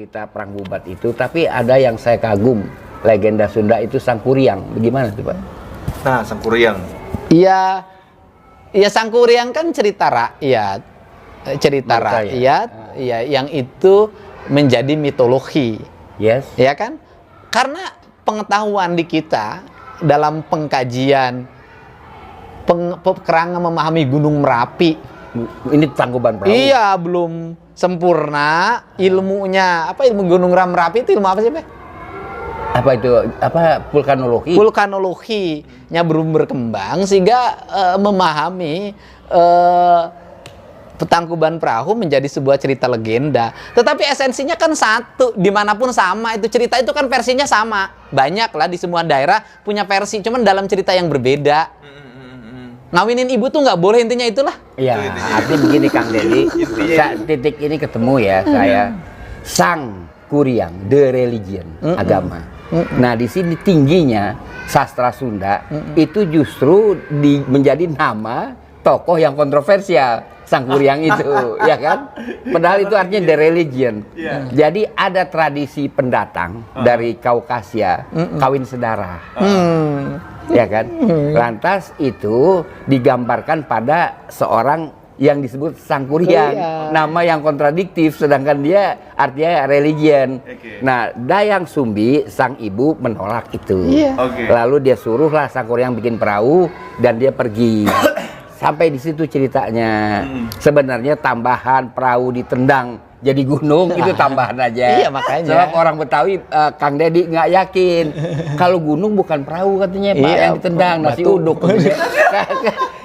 cerita Perang Bubat itu, tapi ada yang saya kagum, legenda Sunda itu Sangkuriang. Bagaimana tuh Pak? Nah, Sangkuriang. Iya, ya Sangkuriang kan cerita rakyat, ya yang itu menjadi mitologi, Yes. ya kan? Karena pengetahuan di kita dalam pengkajian kerangan memahami Gunung Merapi, Ini Tangkuban Perahu. iya belum sempurna ilmunya. Apa ilmu Gunung Merapi itu ilmu apa sih, Be? Apa itu? Apa vulkanologi? Vulkanologinya belum berkembang sehingga memahami Tangkuban Perahu menjadi sebuah cerita legenda. Tetapi esensinya kan satu, dimanapun sama. Itu cerita itu kan versinya sama. Banyak lah di semua daerah punya versi, cuman dalam cerita yang berbeda. Ngawinin ibu tuh nggak boleh, intinya itulah. Iya, artinya begini Kang Deddy, titik ini ketemu ya saya. Sangkuriang, the religion, agama. Nah di sini tingginya sastra Sunda itu justru menjadi nama tokoh yang kontroversial. Sangkuriang itu, ya kan? Padahal itu artinya the religion. Jadi ada tradisi pendatang dari Kaukasia, kawin sedara. Ya kan? Lantas itu digambarkan pada seorang yang disebut Sangkuriang, nama yang kontradiktif, sedangkan dia artinya religion. Nah, Dayang Sumbi, sang ibu menolak itu. Lalu dia suruhlah Sangkuriang bikin perahu dan dia pergi. Sampai di situ ceritanya. Sebenarnya tambahan perahu ditendang jadi gunung itu tambahan aja. Iya, makanya. Sebab orang Betawi, Kang Deddy nggak yakin kalau gunung bukan perahu katanya Pak, yang ditendang nasi uduk.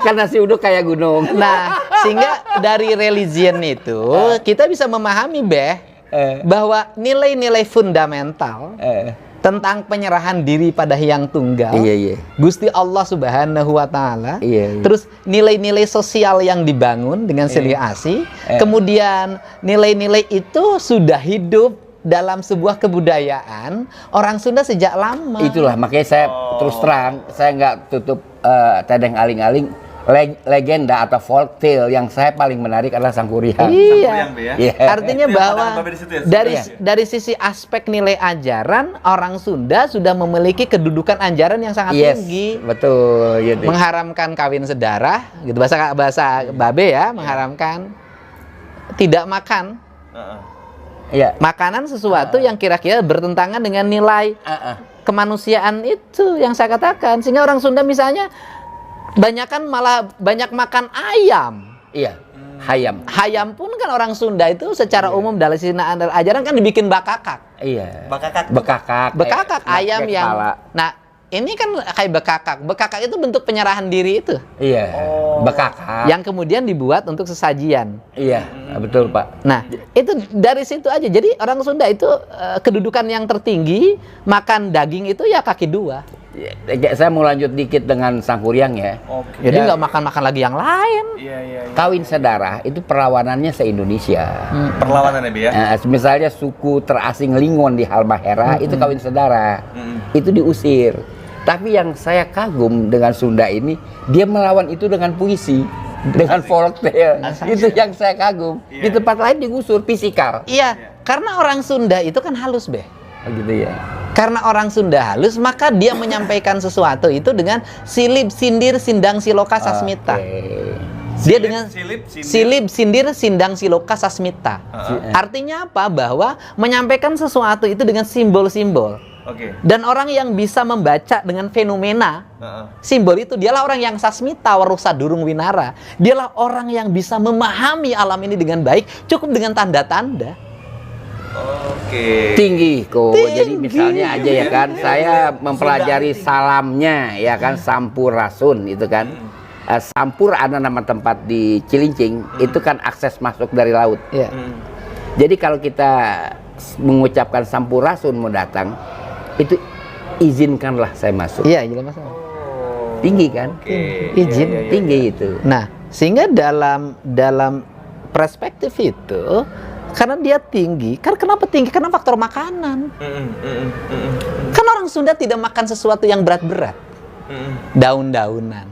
Kan nasi uduk kayak gunung. Nah, sehingga dari religion itu kita bisa memahami bahwa nilai-nilai fundamental tentang penyerahan diri pada Hyang Tunggal, Gusti Allah Subhanahu wa Ta'ala, terus nilai-nilai sosial yang dibangun dengan silih asih, kemudian nilai-nilai itu sudah hidup dalam sebuah kebudayaan orang Sunda sejak lama. Itulah makanya saya terus terang, saya nggak tutup tedeng aling-aling. Legenda atau folk tale yang saya paling menarik adalah Sangkuriang. Iya. Yeah. Artinya bahwa dari sisi aspek nilai ajaran, orang Sunda sudah memiliki kedudukan ajaran yang sangat tinggi. Betul. Gitu. Mengharamkan kawin sedara, gitu bahasa Babe ya, mengharamkan tidak makan. Makanan sesuatu yang kira-kira bertentangan dengan nilai kemanusiaan itu yang saya katakan. Sehingga orang Sunda misalnya malah banyak makan ayam. Iya, hayam. Hayam pun kan orang Sunda itu secara umum dalam sisi ajaran kan dibikin bakakak. Iya. Bekakak ayam yang. Nah, ini kan kayak bekakak. Bekakak itu bentuk penyerahan diri itu. Iya. Bekakak. Yang kemudian dibuat untuk sesajian. Iya, betul Pak. Nah, itu dari situ aja. Jadi orang Sunda itu kedudukan yang tertinggi, makan daging itu ya kaki dua. Saya mau lanjut dikit dengan Sangkuriang ya. Jadi nggak makan-makan lagi yang lain. Kawin sedara itu perlawanannya se-Indonesia. Perlawanannya ya. Misalnya suku terasing Lingon di Halmahera itu kawin sedara. Itu diusir. Tapi yang saya kagum dengan Sunda ini, dia melawan itu dengan puisi, dengan folk tale. Itu yang saya kagum. Di tempat lain digusur fisikal. Iya, karena orang Sunda itu kan halus, Gitu ya. Karena orang Sunda halus, maka dia menyampaikan sesuatu itu dengan silip, sindir, sindang, siloka, sasmita. Dia dengan silip, sindir, sindang, siloka, sasmita. Artinya apa? Bahwa menyampaikan sesuatu itu dengan simbol-simbol. Dan orang yang bisa membaca dengan fenomena simbol itu, dialah orang yang sasmita warusa durung winara. Dialah orang yang bisa memahami alam ini dengan baik, cukup dengan tanda-tanda. Tinggi kok. Jadi misalnya aja ya kan, saya mempelajari salamnya ya kan, Sampurasun itu kan. Sampur ada nama tempat di Cilincing, itu kan akses masuk dari laut. Jadi kalau kita mengucapkan Sampurasun mau datang, itu izinkanlah saya masuk. Iya, jelas masalah. Tinggi kan? Izin tinggi itu. Nah, sehingga dalam perspektif itu, karena dia tinggi, kenapa tinggi? Karena faktor makanan. Kan orang Sunda tidak makan sesuatu yang berat-berat. Daun-daunan,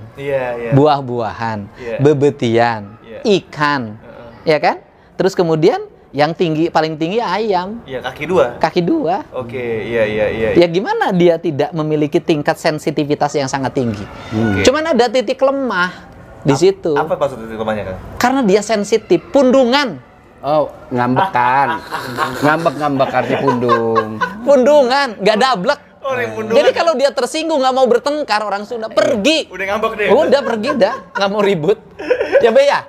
buah-buahan, bebetian, ikan, ya kan? Terus kemudian Yang tinggi, paling tinggi ayam. Iya, kaki 2. Kaki 2. Oke, iya. Ya gimana dia tidak memiliki tingkat sensitivitas yang sangat tinggi. Oke. Cuman ada titik lemah di situ. Apa maksud titik lemahnya, Kang? Karena dia sensitif, pundungan. Oh, ngambekan. Ngambek arti pundung. Pundungan, nggak dablek. Oh, yang pundungan. Jadi kalau dia tersinggung nggak mau bertengkar orang Sunda, pergi. Udah ngambek deh. Udah pergi dah, nggak mau ribut. Ya Be ya.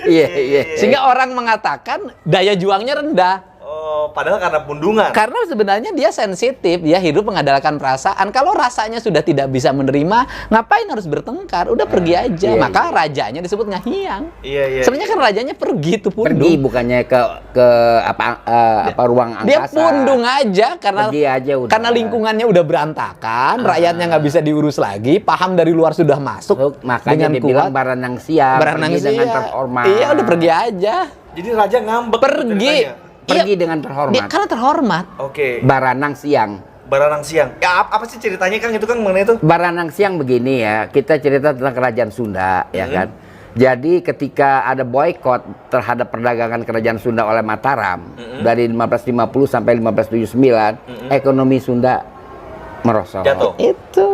Iya. Sehingga orang mengatakan daya juangnya rendah. Oh, padahal karena pundungan. Karena sebenarnya dia sensitif, dia hidup mengandalkan perasaan. Kalau rasanya sudah tidak bisa menerima, ngapain harus bertengkar? Udah pergi aja. Iya, Maka rajanya disebut ngahyang. Iya. Sebenarnya kan rajanya pergi tuh pundung. Pergi bukannya ke apa ruang angkasa. Dia pundung aja karena Pergi aja udah. karena lingkungannya udah berantakan, rakyatnya nggak bisa diurus lagi, paham dari luar sudah masuk. Makanya dengan dibilang kuat. baranang siang, Berenang pergi dengan siang. terhormat. Iya, udah pergi aja. Jadi raja ngambek. Pergi. ceritanya. Pergi Iya, dengan dia terhormat. karena terhormat. Oke. Baranang siang. Baranang siang. Ya apa sih ceritanya, Kang? Itu Kang mengenai itu? Baranang siang begini ya, kita cerita tentang kerajaan Sunda, ya kan. Jadi ketika ada boykot terhadap perdagangan kerajaan Sunda oleh Mataram dari 1550 sampai 1579, ekonomi Sunda merosot. Jatuh. Itu.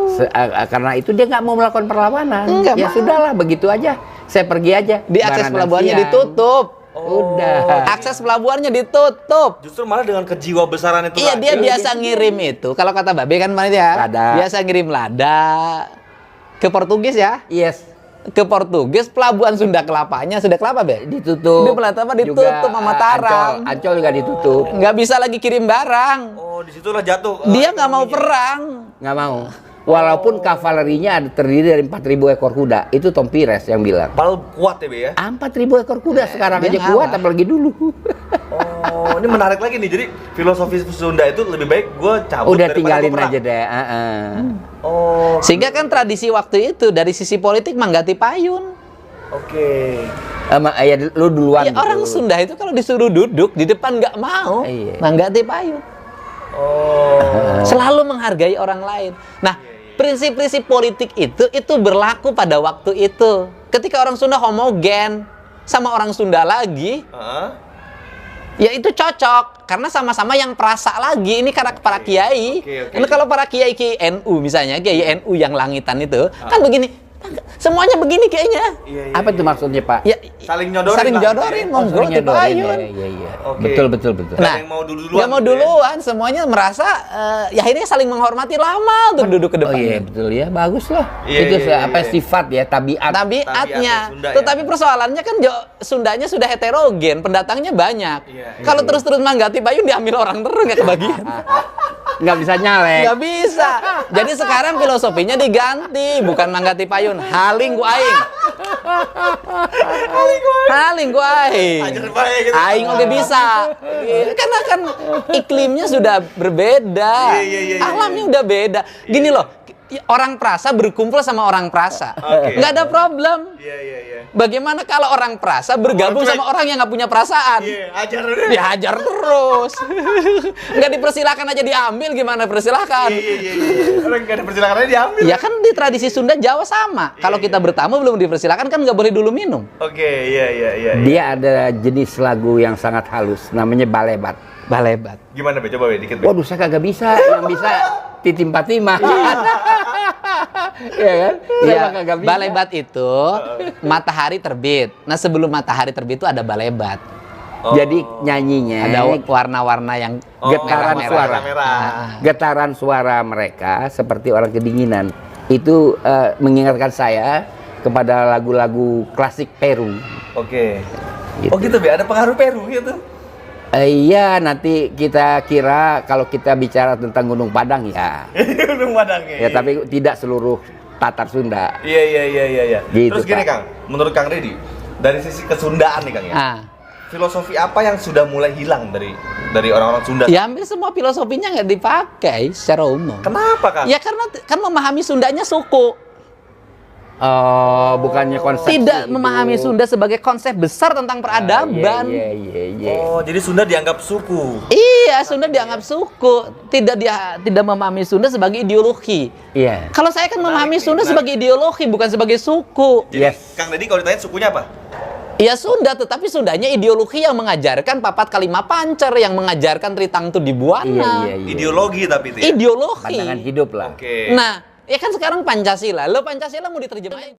Karena itu dia nggak mau melakukan perlawanan. Nggak Ya mau. sudahlah, begitu aja. Saya pergi aja. Di akses Baranang pelabuhannya siang. ditutup. Udah. Akses pelabuhannya ditutup. Justru malah dengan kejiwa besaran itu. Iya, dia lagi. biasa ngirim itu. Kalau kata Babe kan kemarin ya, Lada. biasa ngirim lada ke Portugis ya. Yes. Ke Portugis, pelabuhan Sunda Kelapanya, Sunda Kelapa, Be? Ditutup. Di Pelabuhan ditutup Juga, sama Mataram. Ancol juga ditutup. Nggak bisa lagi kirim barang. Oh, disitulah jatuh. Dia nggak mau ekonominya. perang. Nggak mau. Walaupun kavalerinya ada terdiri dari 4.000 ekor kuda. Itu Tom Pires yang bilang. Padahal kuat ya, Be ya. 4.000 ekor kuda sekarang dia aja kuat, ngalah. apalagi dulu. Oh, ini menarik lagi nih. Jadi filosofi Sunda itu lebih baik gue cabut Udah daripada tinggalin gua perang. aja deh. Oh, Sehingga kan tradisi waktu itu dari sisi politik Manggati Payun. oke. Ya lu duluan. Ya, orang gitu. Sunda itu kalau disuruh duduk di depan nggak mau. Iya. Manggati Payun. Oh. Selalu menghargai orang lain. Nah, prinsip-prinsip politik itu berlaku pada waktu itu. Ketika orang Sunda homogen sama orang Sunda lagi, Heeh. ya itu cocok karena sama-sama yang perasa lagi. Ini karena para kiai. Oke. Karena kalau para kiai NU misalnya, kiai NU yang langitan itu kan begini. Semuanya begini kayaknya. Iya. Apa itu maksudnya, Pak? Ya, Saling nyodorin saling lah. jodorin, monggo Saling tipe nyodorin, ayun. Iya. Oke. Betul. Nggak ada yang mau duluan Nggak mau gitu ya? duluan, semuanya merasa ya akhirnya saling menghormati lama untuk duduk ke Oh depan. iya, betul ya. Bagus loh. Iya, Itu iya, apa iya. sifat ya, tabiat. Tabiatnya. Tabiatnya Sunda, ya. Tetapi persoalannya kan Sundanya sudah heterogen, pendatangnya banyak. Iya, Kalau terus-terus Manggati Payun diambil orang terus nggak kebagian. Nggak bisa nyalek. Nggak bisa. Jadi sekarang filosofinya diganti, bukan Manggati Payun, haling ku aing. Haling ku aing. Ajar baik gitu. Aing oke bisa. Karena kan iklimnya sudah berbeda. Iya. Alamnya udah beda. Gini loh, orang perasa berkumpul sama orang perasa. Oke. Nggak ada problem. Iya. Bagaimana kalau orang perasa bergabung sama orang yang nggak punya perasaan? Iya, ajar udah. Dihajar terus. Nggak dipersilakan aja diambil, gimana persilahkan? Iya. Orang nggak ada persilakannya diambil. Ya kan di tradisi Sunda Jawa sama. Kalau kita bertamu belum dipersilakan kan nggak boleh dulu minum. Oke, iya. Dia ada jenis lagu yang sangat halus, namanya balebat. Balebat. Gimana, Be? Coba, Be, dikit, Be. Waduh, saya kagak bisa. Yang bisa Titim Fatimah. Iya kan? Saya Iya, mah kagak bisa. balebat itu matahari terbit. Nah, sebelum matahari terbit itu ada balebat. Jadi nyanyinya Ada warna-warna yang getaran merah-merah. suara. Merah. Getaran suara mereka seperti orang kedinginan. Itu mengingatkan saya kepada lagu-lagu klasik Peru. Oke. Gitu. Oh gitu, Be. Ada pengaruh Peru gitu. Iya, nanti kita kira kalau kita bicara tentang Gunung Padang ya. Gunung Padangnya. Ya, tapi tidak seluruh Tatar Sunda. Iya. Gitu, Terus gini, Pak. Kang. Menurut Kang Deddy, dari sisi kesundaan nih, Kang ya. Ah. Filosofi apa yang sudah mulai hilang dari orang-orang Sunda? Ya hampir semua filosofinya nggak dipakai secara umum. Kenapa, Kang? Ya karena kan memahami Sundanya suku. Oh, bukannya konsep Tidak itu. memahami Sunda sebagai konsep besar tentang peradaban. Iya. Oh, jadi Sunda dianggap suku. Iya, Sunda dianggap suku. Tidak memahami Sunda sebagai ideologi. Iya. Kalau saya kan memahami Menarik, Sunda menarik. sebagai ideologi bukan sebagai suku. Jadi, Yes. Kang Deddy kalau ditanya sukunya apa? Ya Sunda, tetapi Sundanya ideologi yang mengajarkan papat kalima pancer, yang mengajarkan tritang tu dibuana. Iya. Ideologi tapi itu ya? Ideologi. Pandangan hidup lah. Oke. Nah, ya kan sekarang Pancasila. Lo Pancasila mau diterjemahin.